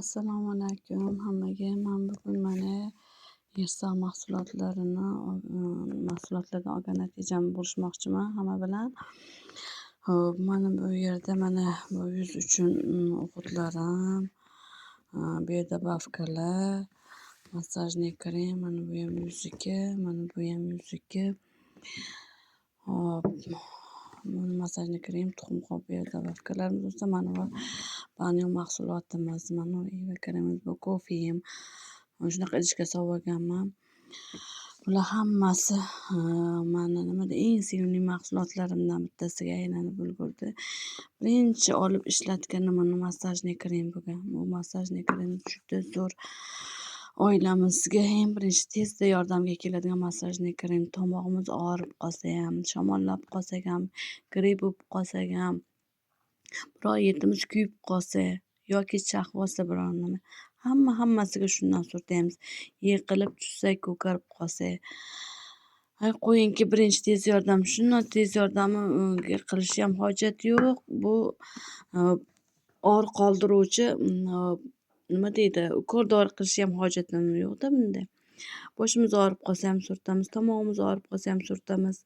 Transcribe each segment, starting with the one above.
Assalomu alaykum hammaga. Men bugun mana Yirsa mahsulotlardan olgan natijamni bo'lishmoqchiman hamma bilan. Xo'p, mana bu yerda mana bu yuz uchun o'g'itlarim, bu yerda bafkalar, massajniy krem, mana bu ham yuzniki, mana bu ham yuzniki. Hop, mana massajniy krem, tuxumqop, bu yerda bafkalarimiz bo'lsa, mana bu banyo mahsulotimiz, mana Eva kremimiz, bu kofeyim. Shunaqa idishga solib olganman. Bular hammasi mani nimada eng sevimli mahsulotlarimdan bittasiga aylanib ulgurdi. Birinchi olib ishlatganim mana massajniy krem bo'lgan. Bu massajniy krem juda zo'r. Oilamizga eng birinchi tezda yordamga keladigan massajniy krem. Tomog'imiz og'rib qolsa ham, shamollab qolsak ham, gripp bo'lib qolsak ham, biror yetimiz kuyib qolsa yoki chaqib biror nima, hammasiga shundan surtamiz. Yiqilib tushsak, ko'karib qolsak, qo'yingki birinchi tez yordam. Shundan tez yordamga qilish ham hojat yo'q. Bu og'riq qoldiruvchi nima deydi, ukol dori qilish ham hojatim yo'qda bunda. Boshimiz og'rib qolsa ham surtamiz, tomog'imiz og'rib qolsa ham surtamiz.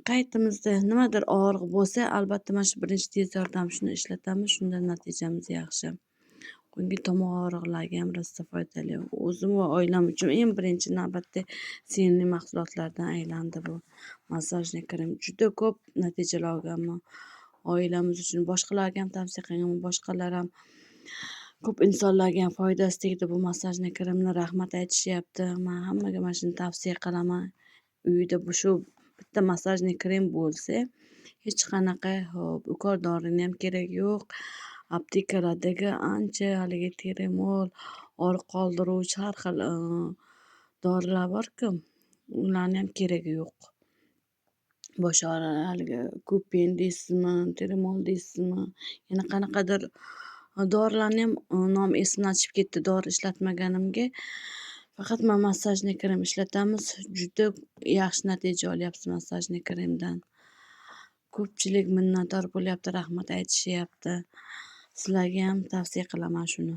Qaytimizda nimadir og'riq bo'lsa, albatta mana shu birinchi tez yordam shuni ishlatamiz, shunda natijamiz yaxshi. Qo'yingki tomoq og'riqlariga ham rosa foydali. O'zim va oilam uchun eng birinchi navbatda sevimli mahsulotlardan aylandi bu massajniy krem. Juda ko'p natijalar olganman. Oilamiz uchun boshqalarga ham tavsiya qilganman. Boshqalar ham ko'p insonlarga ham foydasi tegdi bu massajniy kremni, rahmat aytishyapti. Men hammaga mana shuni tavsiya qilaman. Uyda shu bitta massajniy krem bo'lsa, hech qanaqa ukol dorini ham kerak yo'q. Aptekalardagi ancha haligi Terimol, og'riq qoldiruvchi har xil dorilar bor-ku, ularni ham keragi yo'q. Bosh og'rig'i haligi Kupen deysizmi, Terimol deysizmi, yana qanaqadir dorilarni ham nomi esimdan chiqib ketdi, dori ishlatmaganimga. Faqat men massajniy krem ishlatamiz. Juda yaxshi natija olyapmiz massajniy kremdan. Ko'pchilik minnatdor bo'lyapti, rahmat aytishyapti. Sizlarga ham tavsiya qilaman shuni.